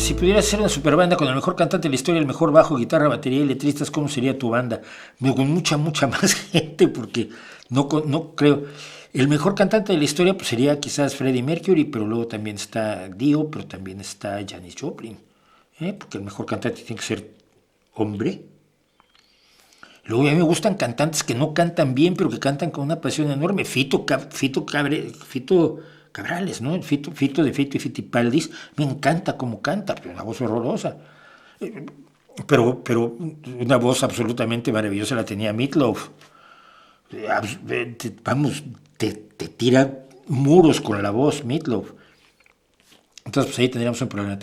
si pudieras ser una superbanda con el mejor cantante de la historia, el mejor bajo, guitarra, batería y letristas, ¿cómo sería tu banda? Con mucha más gente, porque no creo. El mejor cantante de la historia pues, sería quizás Freddie Mercury, pero luego también está Dio, pero también está Janis Joplin. Porque el mejor cantante tiene que ser hombre. Luego a mí me gustan cantantes que no cantan bien, pero que cantan con una pasión enorme. Fito Cabrales, ¿no? Fito de Fito y Fitipaldis, me encanta cómo canta, pero una voz horrorosa. Pero una voz absolutamente maravillosa la tenía Meatloaf. Vamos, te tira muros con la voz, Meatloaf. Entonces, pues ahí tendríamos un problema.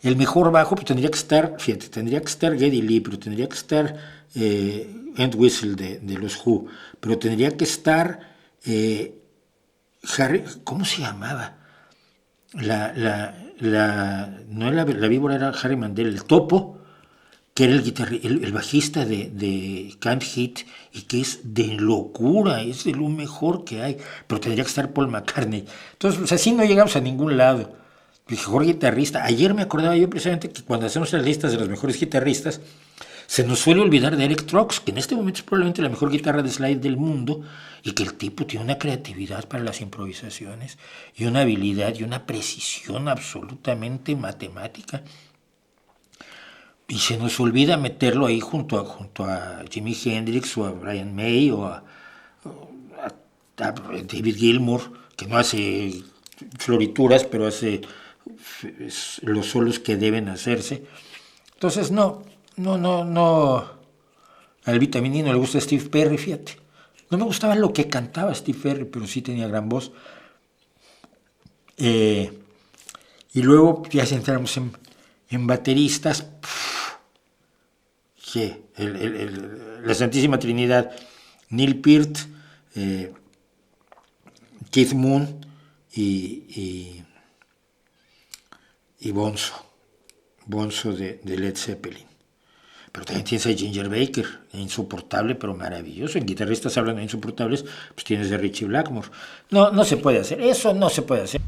El mejor bajo, pues tendría que estar, fíjate, tendría que estar Geddy Lee, pero tendría que estar Entwistle de los Who, pero tendría que estar Harry, ¿cómo se llamaba? No era la víbora, era Harry Mandel, el Topo, que era el bajista de Can't Hit, y que es de locura, es de lo mejor que hay, pero tendría que estar Paul McCartney. Entonces, pues así no llegamos a ningún lado. Mejor guitarrista. Ayer me acordaba yo precisamente que cuando hacemos las listas de los mejores guitarristas, se nos suele olvidar de Eric Trox, que en este momento es probablemente la mejor guitarra de slide del mundo, y que el tipo tiene una creatividad para las improvisaciones, y una habilidad y una precisión absolutamente matemática. Y se nos olvida meterlo ahí junto a Jimi Hendrix o a Brian May o a David Gilmour, que no hace florituras, pero hace los solos que deben hacerse. Entonces, no. Al vitaminino le gusta Steve Perry, fíjate. No me gustaba lo que cantaba Steve Perry, pero sí tenía gran voz. Y luego, ya si entramos en bateristas, la Santísima Trinidad, Neil Peart, Keith Moon y Bonzo de Led Zeppelin. Pero también tienes a Ginger Baker, insoportable pero maravilloso. En guitarristas hablan de insoportables, pues tienes a Richie Blackmore. No se puede hacer, eso no se puede hacer.